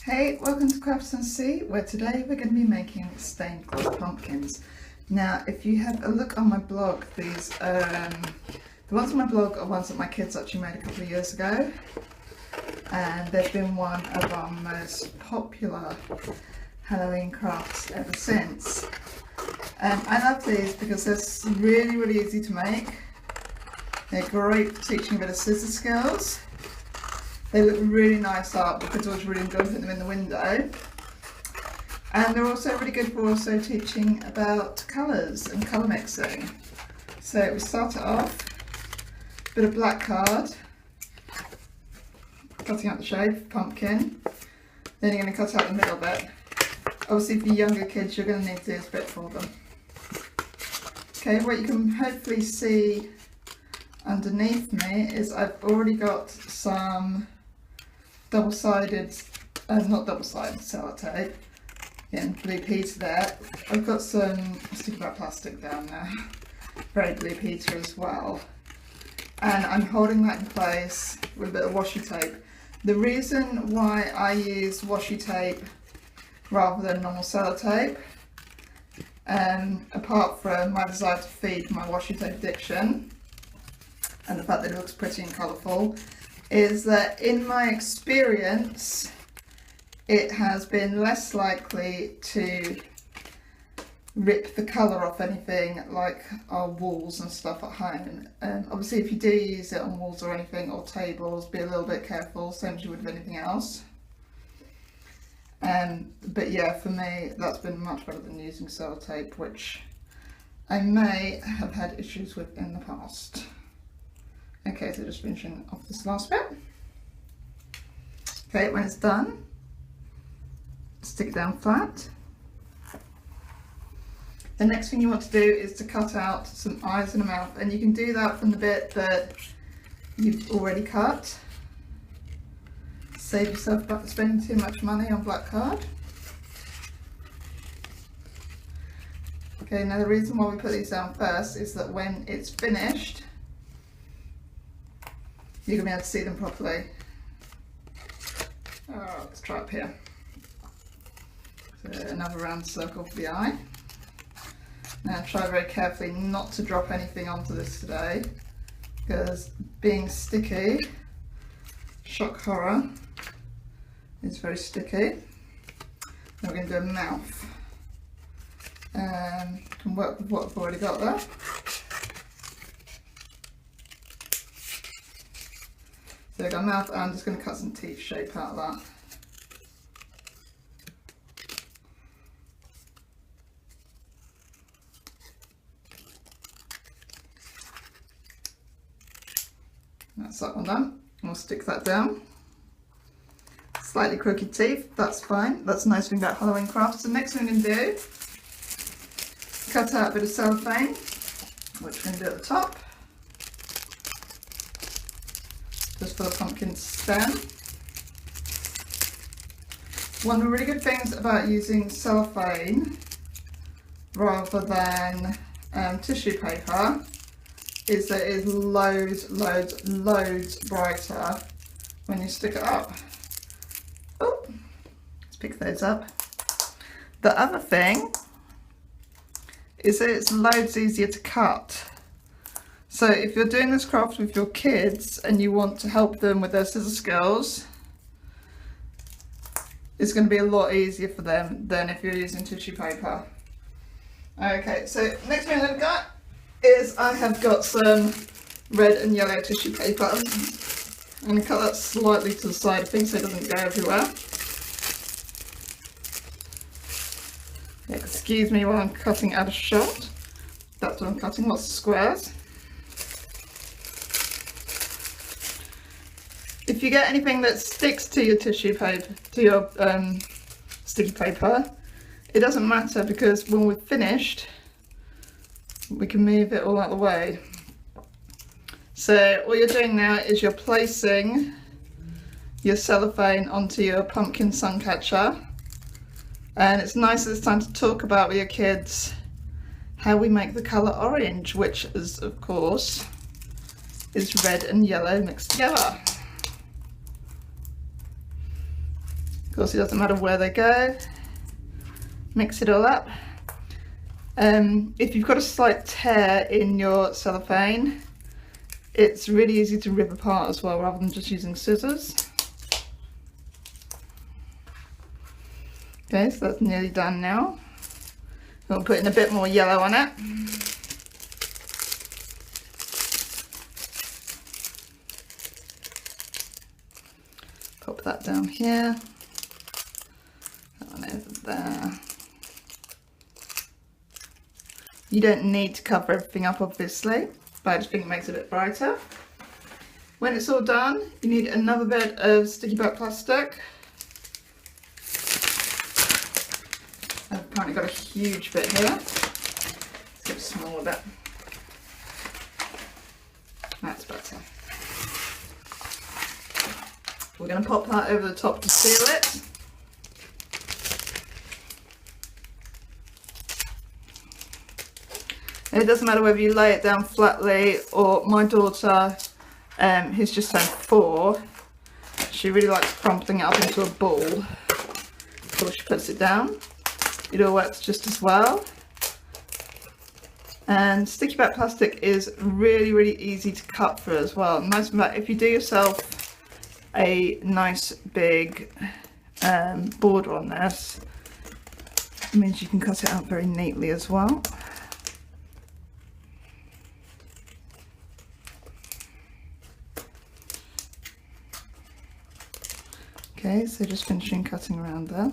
Hey, welcome to Crafts and See, where today we're going to be making stained glass pumpkins. Now, if you have a look on my blog, these the ones on my blog are ones that my kids actually made a couple of years ago, and they've been one of our most popular Halloween crafts ever since. I love these because they're really easy to make. They're great for teaching a bit of scissor skills. They look really nice up because I was really enjoying putting them in the window. And they're also really good for also teaching about colours and colour mixing. So we start it off, a bit of black card, cutting out the shape, pumpkin. Then you're going to cut out the middle bit. Obviously for younger kids you're going to need this bit for them. Okay, what you can hopefully see underneath me is I've already got some double-sided, not double-sided sellotape, and blue Peter there. I've got some sticky black plastic down there, very blue Peter as well. And I'm holding that in place with a bit of washi tape. The reason why I use washi tape rather than normal sellotape, apart from my desire to feed my washi tape addiction, and the fact that it looks pretty and colourful, is that in my experience it has been less likely to rip the colour off anything like our walls and stuff at home. Obviously if you do use it on walls or anything, or tables, be a little bit careful, same as you would with anything else. But yeah, for me that's been much better than using sellotape, which I may have had issues with in the past. Okay, so just finishing off this last bit. Okay, when it's done, stick it down flat. The next thing you want to do is to cut out some eyes and a mouth, and you can do that from the bit that you've already cut. Save yourself spending too much money on black card. Okay, now the reason why we put these down first is that when it's finished, you're going to be able to see them properly. Let's try up here. So another round circle for the eye. Now try very carefully not to drop anything onto this today, because being sticky, shock horror, is very sticky. Now we're going to do a mouth. Can work with what I've already got there. So I've got a mouth, and I'm just going to cut some teeth shape out of that. That's that one done. We'll stick that down. Slightly crooked teeth, that's fine. That's a nice thing about Halloween crafts. The next thing I'm going to do, cut out a bit of cellophane, which we're going to do at the top, just for the pumpkin stem. One of the really good things about using cellophane rather than tissue paper is that it is loads brighter when you stick it up. Oh, let's pick those up. The other thing is that it's loads easier to cut. So if you're doing this craft with your kids and you want to help them with their scissor skills, it's going to be a lot easier for them than if you're using tissue paper. Okay, so next thing I've got is I have got some red and yellow tissue paper. I'm going to cut that slightly to the side of things so it doesn't go everywhere. Excuse me while I'm cutting out of shot. That's what I'm cutting, lots of squares. If you get anything that sticks to your tissue paper, to your sticky paper, it doesn't matter, because when we're finished, we can move it all out of the way. So all you're doing now is you're placing your cellophane onto your pumpkin suncatcher, and it's nice at this time to talk about with your kids how we make the colour orange, which is, of course, is red and yellow mixed together. course, it doesn't matter where they go. Mix it all up. If you've got a slight tear in your cellophane, it's really easy to rip apart as well, rather than just using scissors. Okay, so that's nearly done now. We'll put in a bit more yellow on it. Pop that down here. That one over there. You don't need to cover everything up, obviously, but I just think it makes it a bit brighter. When it's all done, you need another bit of sticky back plastic. I've apparently got a huge bit here. Let's get a smaller bit. That's better. We're going to pop that over the top to seal it. And it doesn't matter whether you lay it down flatly, or my daughter, who's just turned 4, she really likes crumpling it up into a ball before she puts it down. It all works just as well. And sticky back plastic is really, really easy to cut through as well. Nice, if you do yourself a nice big border on this, it means you can cut it out very neatly as well. Okay, so just finishing cutting around there.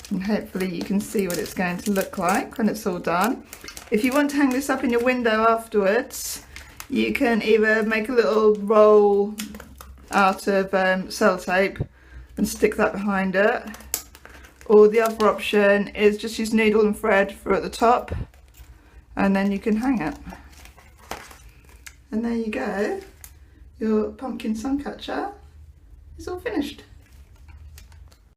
And hopefully you can see what it's going to look like when it's all done. If you want to hang this up in your window afterwards, you can either make a little roll out of sellotape and stick that behind it, or the other option is just use needle and thread through at the top, and then you can hang it. And there you go, your pumpkin sun catcher is all finished.